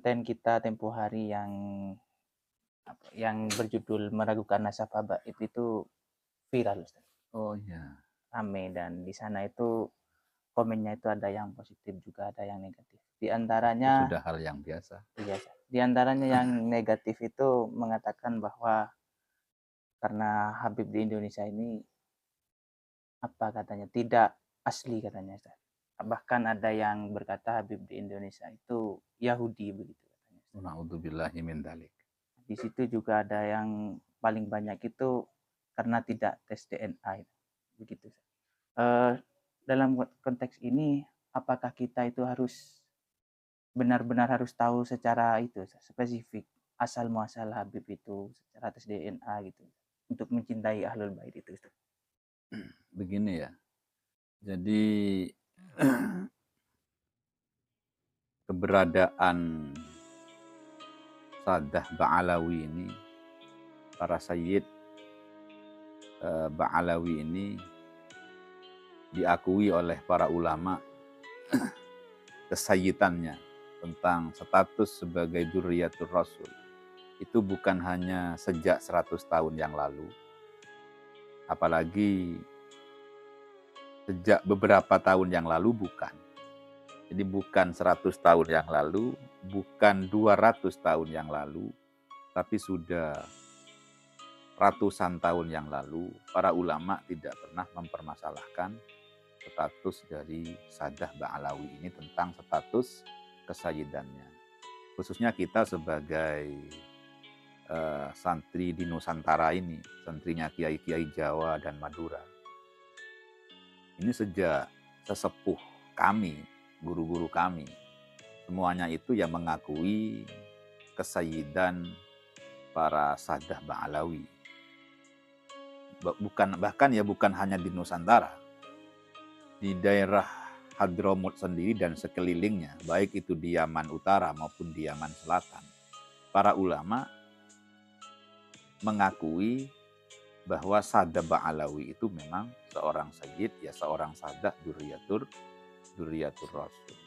konten kita tempo hari yang berjudul Meragukan Nasab Habaib itu viral, Ustaz. Oh iya, Rame dan di sana itu komennya itu ada yang positif juga ada yang negatif. Di itu antaranya sudah hal yang biasa. iya, di antaranya yang negatif itu mengatakan bahwa karena Habib di Indonesia ini apa katanya tidak asli katanya, Ustaz. Bahkan ada yang berkata Habib di Indonesia itu Yahudi begitu katanya, Ustaz. Na'udzubillahi min dzalik. Di situ juga ada yang paling banyak itu karena tidak tes DNA begitu. Eh, dalam konteks ini apakah kita itu harus benar-benar harus tahu secara itu spesifik asal muasal Habib itu secara tes DNA gitu untuk mencintai Ahlul Bait itu, Ustaz? Begini ya, jadi keberadaan Sadah Ba'alawi ini, para sayyid Ba'alawi ini diakui oleh para ulama kesayyitannya tentang status sebagai Dzurriyyatur Rasul. Itu bukan hanya sejak 100 tahun yang lalu, apalagi sejak beberapa tahun yang lalu bukan. Jadi bukan 100 tahun yang lalu, bukan 200 tahun yang lalu, tapi sudah ratusan tahun yang lalu, para ulama tidak pernah mempermasalahkan status dari Sadah Ba'alawi ini tentang status kesayyidannya. Khususnya kita sebagai santri di Nusantara ini, santrinya kiai-kiai Jawa dan Madura. Ini sejak sesepuh kami, guru-guru kami, semuanya itu yang mengakui kesayyidan para Sadah Ba'alawi. Bukan hanya di Nusantara, di daerah Hadramut sendiri dan sekelilingnya, baik itu di Yaman Utara maupun di Yaman Selatan, para ulama mengakui bahwa Sadah Ba'alawi itu memang seorang sayyid, ya seorang sadah Dzurriyyatur Rasul.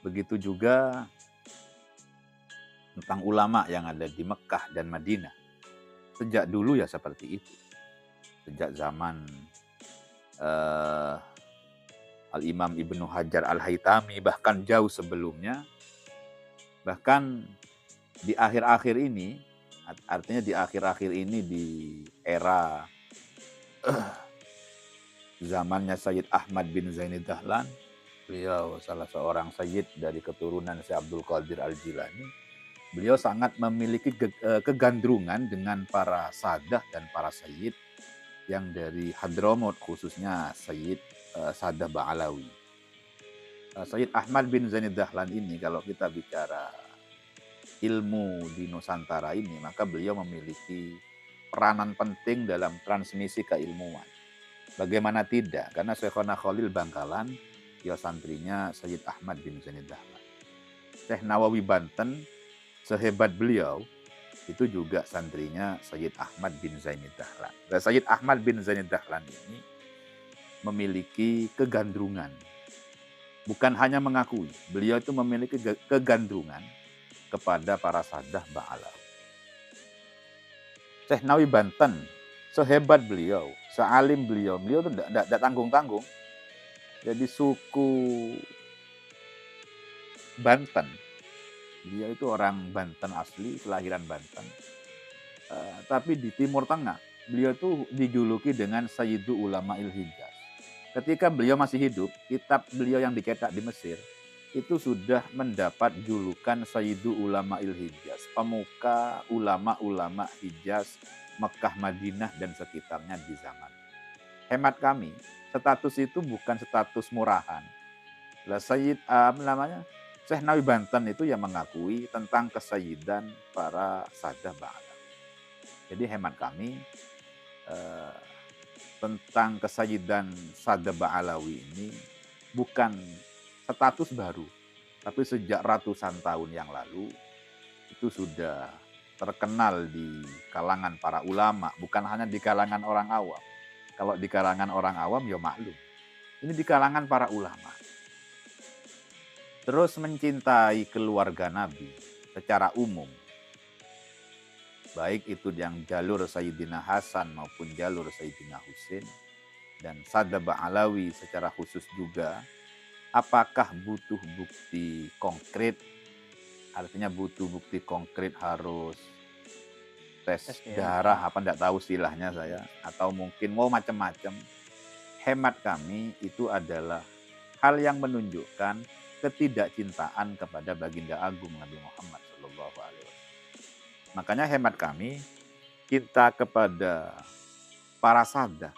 Begitu juga tentang ulama yang ada di Mekah dan Madinah. Sejak dulu ya seperti itu. Sejak zaman Al-Imam Ibnu Hajar Al-Haytami, bahkan jauh sebelumnya, bahkan di akhir-akhir ini, artinya di akhir-akhir ini di era zamannya Sayyid Ahmad bin Zaini Dahlan, beliau salah seorang sayyid dari keturunan Syekh Abdul Qadir Al-Jilani, beliau sangat memiliki kegandrungan dengan para sadah dan para sayyid yang dari Hadramut, khususnya Sayyid Sadah Ba'alawi. Sayyid Ahmad bin Zaini Dahlan ini, kalau kita bicara ilmu di Nusantara ini, maka beliau memiliki peranan penting dalam transmisi keilmuan. Bagaimana tidak? Karena Syekhona Khalil Bangkalan, ya santrinya Sayyid Ahmad bin Zaini Dahlan. Syekh Nawawi Banten, sehebat beliau, itu juga santrinya Sayyid Ahmad bin Zaini Dahlan. Dan Sayyid Ahmad bin Zaini Dahlan ini memiliki kegandrungan. Bukan hanya mengakui, beliau itu memiliki kegandrungan kepada para Sadah Ba'alawi. Syekh Nawawi Banten, sehebat beliau, sealim beliau itu tidak tanggung-tanggung. Jadi suku Banten, dia itu orang Banten asli, kelahiran Banten. Tapi di Timur Tengah, beliau itu dijuluki dengan Sayyidu Ulama'il Hijaz. Ketika beliau masih hidup, kitab beliau yang dicetak di Mesir, itu sudah mendapat julukan Sayyidu Ulama'il Hijaz, pemuka ulama-ulama Hijaz, Mekah, Madinah, dan sekitarnya di zaman. Hemat kami, status itu bukan status murahan. Syekh Nawawi Banten itu yang mengakui tentang kesayyidan para Sadah Ba'alawi. Jadi hemat kami tentang kesayyidan Sadah Ba'alawi ini bukan status baru, tapi sejak ratusan tahun yang lalu itu sudah terkenal di kalangan para ulama, bukan hanya di kalangan orang awam. Kalau di kalangan orang awam ya maklum. Ini di kalangan para ulama. terus mencintai keluarga Nabi secara umum, baik itu yang jalur Sayyidina Hasan maupun jalur Sayyidina Husain, dan Sadaba Alawi secara khusus juga, apakah butuh bukti konkret? Artinya butuh bukti konkret harus tes Tes darah, DNA. apa enggak tahu istilahnya saya, atau mungkin mau macam-macam. Hemat kami itu adalah hal yang menunjukkan ketidakcintaan kepada baginda agung Nabi Muhammad SAW. Makanya hemat kami, kita kepada para sada,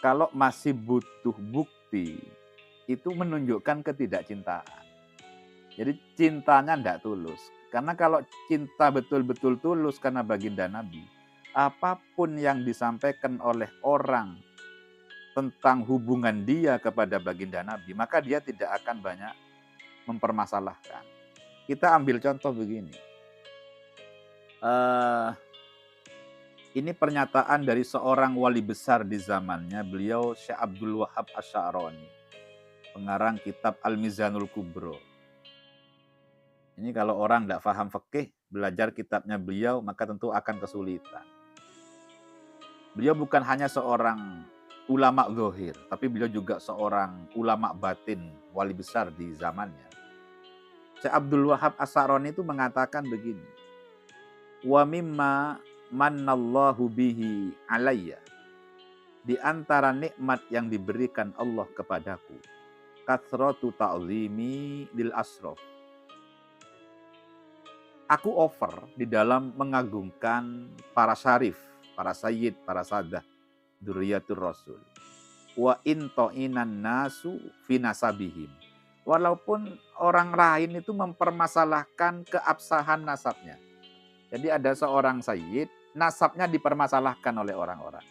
kalau masih butuh bukti, itu menunjukkan ketidakcintaan. Jadi cintanya tidak tulus. Karena kalau cinta betul-betul tulus karena baginda Nabi, apapun yang disampaikan oleh orang tentang hubungan dia kepada baginda Nabi, maka dia tidak akan banyak mempermasalahkan. Kita ambil contoh begini. Ini pernyataan dari seorang wali besar di zamannya, beliau Syekh Abdul Wahab Asy'arani, pengarang kitab Al-Mizanul Kubro. Ini kalau orang tidak paham fikih, belajar kitabnya beliau, maka tentu akan kesulitan. Beliau bukan hanya seorang ulama zahir, tapi beliau juga seorang ulama batin, wali besar di zamannya. Syekh Abdul Wahab Asy'arani itu mengatakan begini, wa mimma mannallahu bihi alayya, di antara nikmat yang diberikan Allah kepadaku, kathratu ta'zimi lil asraf. Aku over di dalam mengagungkan para syarif, para sayyid, para sadah, dzurriyyatur rasul. Wa in ta'inan nasu fi nasabihim. Walaupun orang lain itu mempermasalahkan keabsahan nasabnya. Jadi ada seorang sayyid, nasabnya dipermasalahkan oleh orang-orang.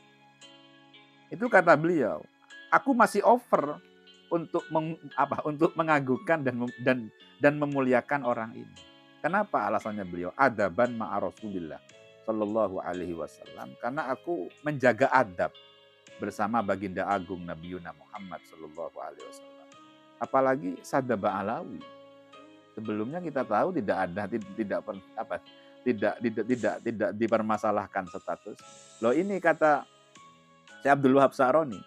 Itu kata beliau, aku masih over untuk mengagungkan dan memuliakan orang ini. Kenapa alasannya beliau? Adaban ma'a Rasulillah sallallahu alaihi wasallam. Karena aku menjaga adab bersama baginda agung Nabi Muhammad sallallahu alaihi wasallam. Apalagi Sadaba Alawi. Sebelumnya kita tahu tidak dipermasalahkan status. Loh ini kata Syekh Abdul Wahab Asy'arani,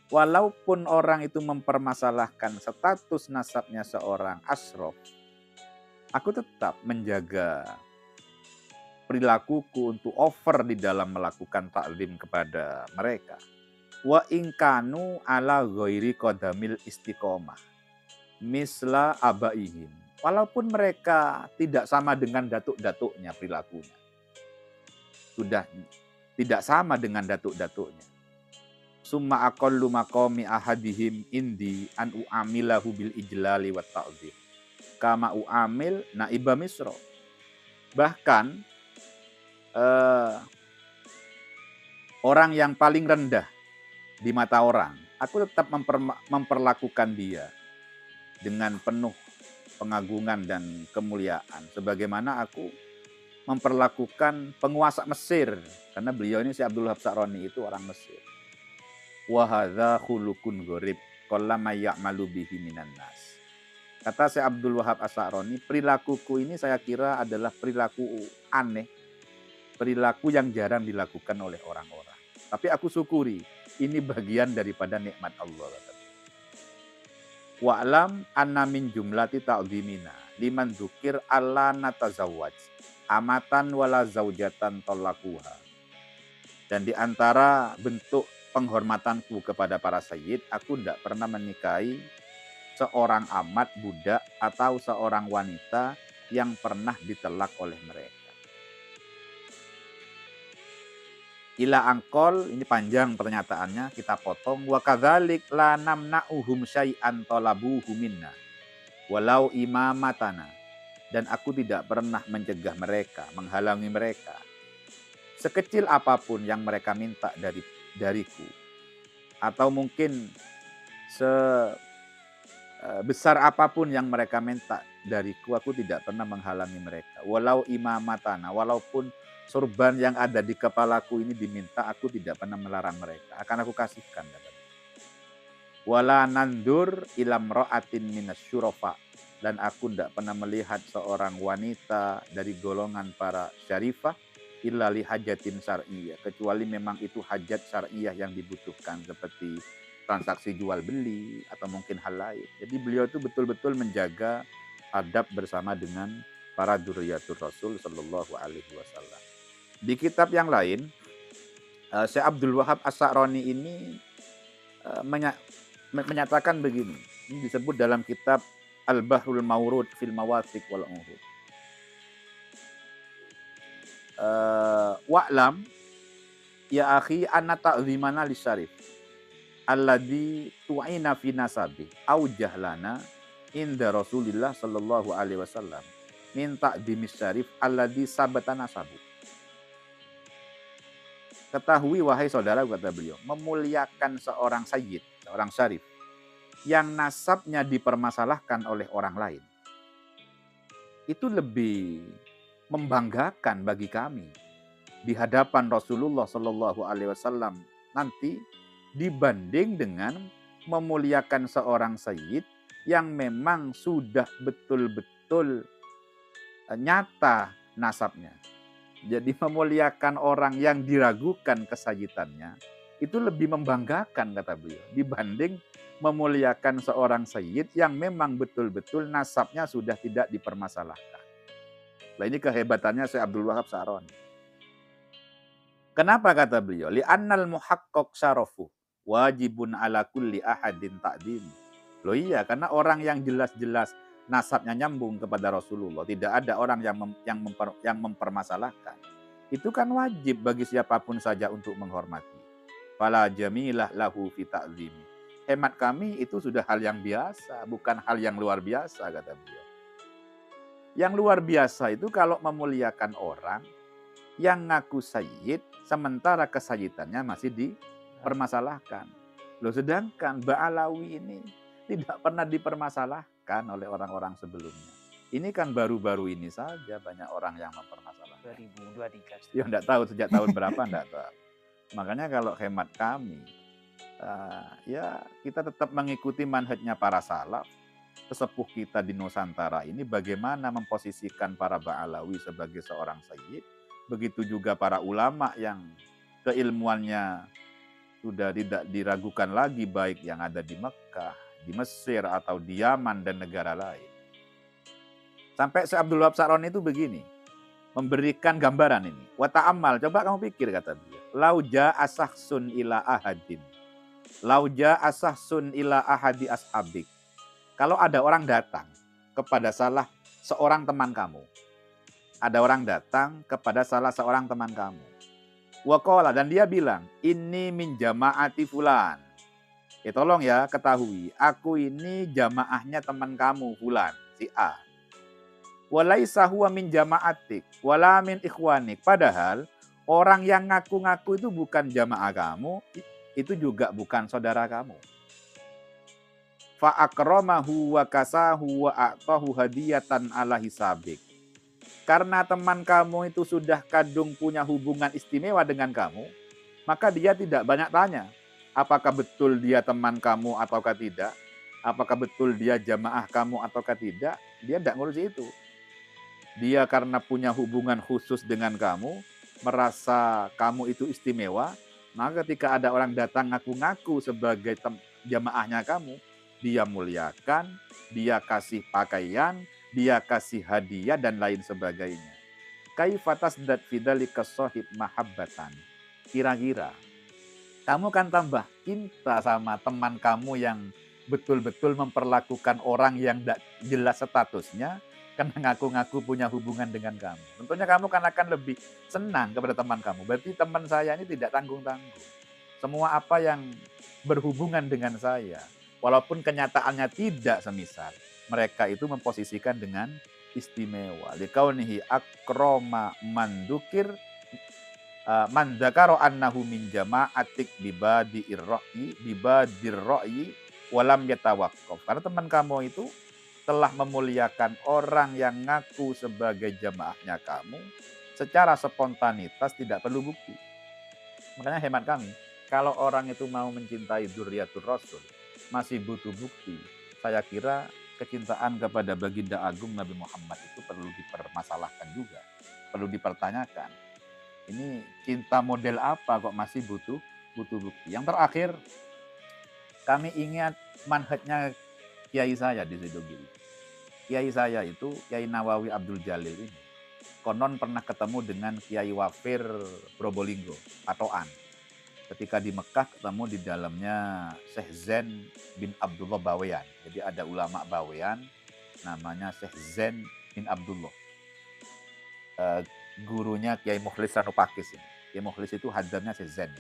walaupun orang itu mempermasalahkan status nasabnya seorang asyraf, aku tetap menjaga perilakuku untuk over di dalam melakukan taklim kepada mereka. Wa ingkanu ala ghairi qadamil istiqomah misla abaihim. Walaupun mereka tidak sama dengan datuk-datuknya perilakunya. Sudah tidak sama dengan datuk-datuknya. Summa aqallu maqami ahadihim indi an u'amilahu bil ijlali wat ta'zim. Kama u'amil naiba misro. Bahkan orang yang paling rendah di mata orang, aku tetap memperlakukan dia dengan penuh pengagungan dan kemuliaan. Sebagaimana aku memperlakukan penguasa Mesir. Karena beliau ini, si Abdul Wahab Asy'arani itu orang Mesir. Wa hadza khuluqun gharib qallama ya'malu bihi minan nas. Kata Syekh Abdul Wahab Asy'arani, perilakuku ini saya kira adalah perilaku aneh, perilaku yang jarang dilakukan oleh orang-orang. Tapi aku syukuri, ini bagian daripada nikmat Allah. Wa'lam anna min jumlati ta'zimina liman dzukir alla natazawwaj amatan wala zaujatan talaquha. Dan di antara bentuk penghormatanku kepada para sayyid, aku tidak pernah menikahi seorang amat, budak, atau seorang wanita yang pernah ditelak oleh mereka. Ila angkol, ini panjang pernyataannya, kita potong. Wa kadzalik la namna'uhum syai'an talabuhu minna walau imamatana. Dan aku tidak pernah mencegah mereka, menghalangi mereka, sekecil apapun yang mereka minta dariku, atau mungkin sebesar apapun yang mereka minta dariku, aku tidak pernah menghalangi mereka. Walau imamatana, walaupun sorban yang ada di kepalaku ini diminta, aku tidak pernah melarang mereka. Akan aku kasihkan. wala nandur ilam ra'atin minasyurafa, dan aku tidak pernah melihat seorang wanita dari golongan para syarifah illa li hajatin syar'iyyah, kecuali memang itu hajat syar'iyyah yang dibutuhkan seperti transaksi jual beli atau mungkin hal lain. Jadi beliau itu betul-betul menjaga adab bersama dengan para dzurriyyatur Rasul sallallahu alaihi wasallam. Di kitab yang lain, Syekh Abdul Wahab As-Sa'roni ini menyatakan begini. Ini disebut dalam kitab Al-Bahrul Mawrud fil Mawathiq wal Uhud. Wa'lam ya akhi anna ta'zimana lisyarif alladhi tu'ina fi nasabi au jahlana inda Rasulillah sallallahu alaihi wasallam min ta'zimis syarif alladhi sabata nasabu. Ketahui wahai saudara, kata beliau, memuliakan seorang sayyid, seorang syarif yang nasabnya dipermasalahkan oleh orang lain, itu lebih membanggakan bagi kami di hadapan Rasulullah Shallallahu Alaihi Wasallam nanti dibanding dengan memuliakan seorang sayyid yang memang sudah betul-betul nyata nasabnya. Jadi memuliakan orang yang diragukan kesayyidannya itu lebih membanggakan, kata beliau, dibanding memuliakan seorang sayyid yang memang betul-betul nasabnya sudah tidak dipermasalahkan. Nah, ini kehebatannya Syekh Abdul Wahab As-Sa'roni. Kenapa kata beliau? Li'annal muhaqqaq syarafu wajibun ala kulli ahadin ta'dim. Loh iya, karena orang yang jelas-jelas nasabnya nyambung kepada Rasulullah, tidak ada orang yang mempermasalahkan. Itu kan wajib bagi siapapun saja untuk menghormati. Fala jamilah lahu fi ta'zimi. Hemat kami itu sudah hal yang biasa, bukan hal yang luar biasa, kata beliau. Yang luar biasa itu kalau memuliakan orang yang ngaku sayyid, sementara kesayyidannya masih dipermasalahkan. Loh, sedangkan Ba'alawi ini tidak pernah dipermasalahkan oleh orang-orang sebelumnya. Ini kan baru-baru ini saja banyak orang yang mempermasalahkan. 2023. Ya enggak tahu sejak tahun berapa, enggak tahu. Makanya kalau hemat kami, ya kita tetap mengikuti manhajnya para salaf. Sesepuh kita di Nusantara ini bagaimana memposisikan para Ba'alawi sebagai seorang sayyid. Begitu juga para ulama yang keilmuannya sudah tidak diragukan lagi, baik yang ada di Mekah, di Mesir, atau di Yaman dan negara lain. Sampai Syekh Abdul Wahab As-Sa'roni itu begini, memberikan gambaran ini. Wa ta'ammal, coba kamu pikir, kata beliau. Lauja asahsun ila ahadin. Lauja asahsun ila ahadi ashabik. Kalau ada orang datang kepada salah seorang teman kamu. Ada orang datang kepada salah seorang teman kamu. Waqala, dan dia bilang, ini min jama'ati fulan. Ya tolong ya ketahui, aku ini jamaahnya teman kamu fulan, si A. Walaisa huwa min jama'atik, wala min ikhwanik. Padahal orang yang ngaku-ngaku itu bukan jamaah kamu, itu juga bukan saudara kamu. Fa akramahu wa kasahu wa a'tahu hadiyatan ala hisabik. Karena teman kamu itu sudah kadung punya hubungan istimewa dengan kamu, maka dia tidak banyak tanya. Apakah betul dia teman kamu ataukah tidak? Apakah betul dia jamaah kamu ataukah tidak? Dia tidak ngurus itu. Dia karena punya hubungan khusus dengan kamu, merasa kamu itu istimewa, maka ketika ada orang datang ngaku-ngaku sebagai jamaahnya kamu, dia muliakan, dia kasih pakaian, dia kasih hadiah dan lain sebagainya. Kaifatas dat fidzalika shahib mahabbatan. Kira-kira kamu kan tambah cinta sama teman kamu yang betul-betul memperlakukan orang yang tidak jelas statusnya karena ngaku-ngaku punya hubungan dengan kamu. Tentunya kamu kan akan lebih senang kepada teman kamu. Berarti teman saya ini tidak tanggung-tanggung. Semua apa yang berhubungan dengan saya, walaupun kenyataannya tidak semisal, mereka itu memposisikan dengan istimewa. Likaunihi akroma mandukir man dzakara annahu min jama'atik bibadir ra'yi walam yatawaqqaf. Karena teman kamu itu telah memuliakan orang yang ngaku sebagai jamaahnya kamu secara spontanitas, tidak perlu bukti. Makanya hemat kami, kalau orang itu mau mencintai dzurriyyatur Rasul, masih butuh bukti. Saya kira kecintaan kepada baginda agung Nabi Muhammad itu perlu dipermasalahkan juga, perlu dipertanyakan. Ini cinta model apa kok masih butuh butuh bukti. Yang terakhir, kami ingat manhajnya kiai saya di Sidogiri. Kiai saya itu Kiai Nawawi Abdul Jalil ini. Konon pernah ketemu dengan Kiai Wafir Probolinggo, Patoan. Ketika di Mekah ketemu di dalamnya Syekh Zain bin Abdullah Bawean. Jadi ada ulama Bawean namanya Syekh Zain bin Abdullah. Gurunya Kiai Mukhlis Ranupakis ini. Kiai Mukhlis itu hadarnya Syekh Zain.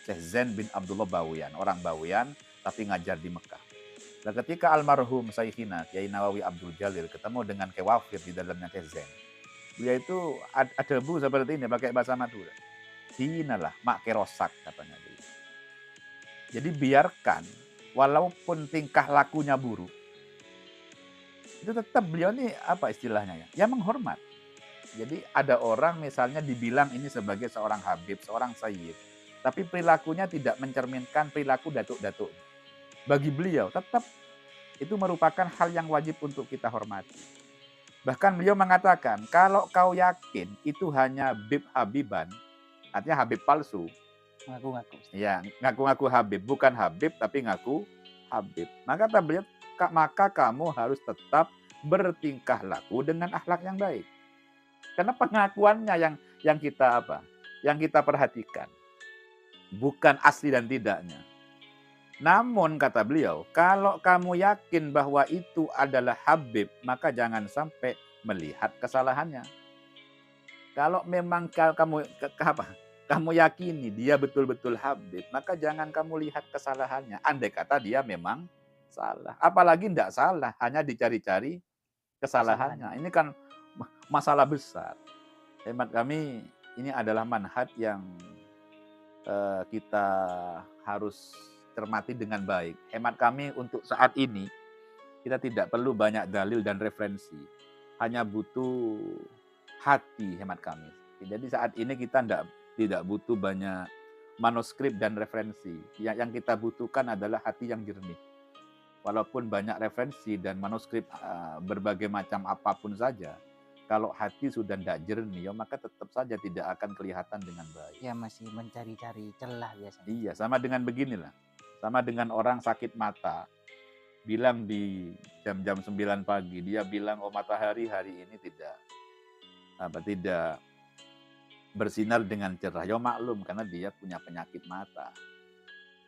Syekh Zain bin Abdullah Bawean, orang Bawean tapi ngajar di Mekah. Dan ketika almarhum Syekhina Kiai Nawawi Abdul Jalil ketemu dengan Kiai Wafir di dalamnya Syekh Zain, dia itu ada bu seperti ini pakai bahasa Madura. Hinalah mak kerosak katanya dia. Jadi biarkan walaupun tingkah lakunya buruk, itu tetap beliau ini apa istilahnya ya? Ya menghormat. Jadi ada orang misalnya dibilang ini sebagai seorang habib, seorang sayyid, tapi perilakunya tidak mencerminkan perilaku datuk-datuk. Bagi beliau tetap itu merupakan hal yang wajib untuk kita hormati. Bahkan beliau mengatakan, kalau kau yakin itu hanya bib habiban, artinya habib palsu. Ngaku-ngaku. Ya, ngaku-ngaku habib, bukan habib tapi ngaku habib. Maka kata beliau, maka kamu harus tetap bertingkah laku dengan akhlak yang baik. Karena pengakuannya yang kita apa? Yang kita perhatikan. Bukan asli dan tidaknya. Namun kata beliau, kalau kamu yakin bahwa itu adalah habib, maka jangan sampai melihat kesalahannya. Kalau memang kamu yakini dia betul-betul habib, maka jangan kamu lihat kesalahannya. Andai kata dia memang salah. Apalagi tidak salah, hanya dicari-cari kesalahannya. Ini kan masalah besar. Hemat kami, ini adalah manhaj yang kita harus cermati dengan baik. Hemat kami untuk saat ini, kita tidak perlu banyak dalil dan referensi. Hanya butuh hati, hemat kami. Jadi saat ini kita tidak butuh banyak manuskrip dan referensi. Yang kita butuhkan adalah hati yang jernih. Walaupun banyak referensi dan manuskrip berbagai macam apapun saja, kalau hati sudah tidak jernih, maka tetap saja tidak akan kelihatan dengan baik. Ya masih mencari-cari celah biasanya. Iya, sama dengan beginilah. Sama dengan orang sakit mata, bilang di jam-jam 9 pagi, dia bilang, oh matahari hari ini tidak bersinar dengan cerah. Ya maklum, karena dia punya penyakit mata.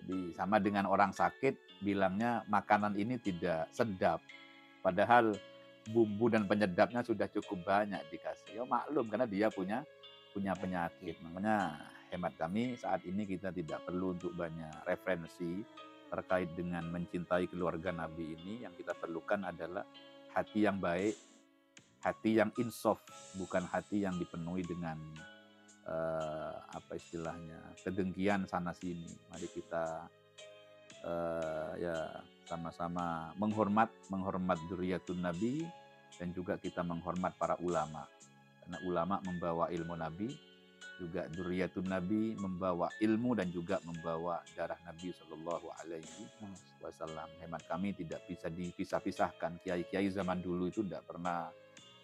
Jadi sama dengan orang sakit, bilangnya makanan ini tidak sedap. Padahal bumbu dan penyedapnya sudah cukup banyak dikasih. Ya maklum, karena dia punya penyakit. Makanya hemat kami saat ini kita tidak perlu untuk banyak referensi terkait dengan mencintai keluarga Nabi ini. Yang kita perlukan adalah hati yang baik, hati yang insaf, bukan hati yang dipenuhi dengan kedengkian sana sini. Mari kita ya sama-sama menghormat dzurriyyatun Nabi, dan juga kita menghormat para ulama. Karena ulama membawa ilmu Nabi, juga dzurriyyatun Nabi membawa ilmu dan juga membawa darah Nabi Shallallahu Alaihi Wasallam. Hemat kami tidak bisa dipisah-pisahkan. Kiai-kiai zaman dulu itu tidak pernah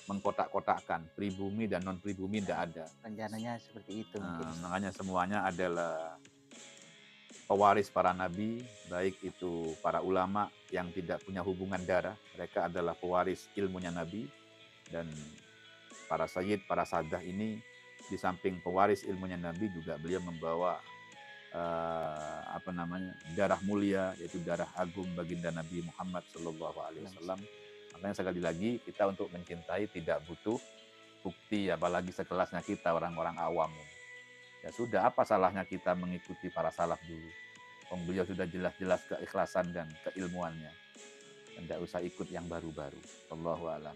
mengkotak-kotakkan pribumi dan non pribumi, tidak ada. Rencananya seperti itu. Makanya semuanya adalah pewaris para nabi, baik itu para ulama yang tidak punya hubungan darah, mereka adalah pewaris ilmunya Nabi, dan para sayyid, para sadah ini di samping pewaris ilmunya Nabi juga beliau membawa darah mulia, yaitu darah agung baginda Nabi Muhammad Shallallahu Alaihi Wasallam. Makanya sekali lagi kita untuk mencintai tidak butuh bukti, apalagi sekelasnya kita orang-orang awam. Ya sudah, apa salahnya kita mengikuti para salaf dulu? Beliau sudah jelas-jelas keikhlasan dan keilmuannya. Tidak usah ikut yang baru-baru. Wallahu a'lam.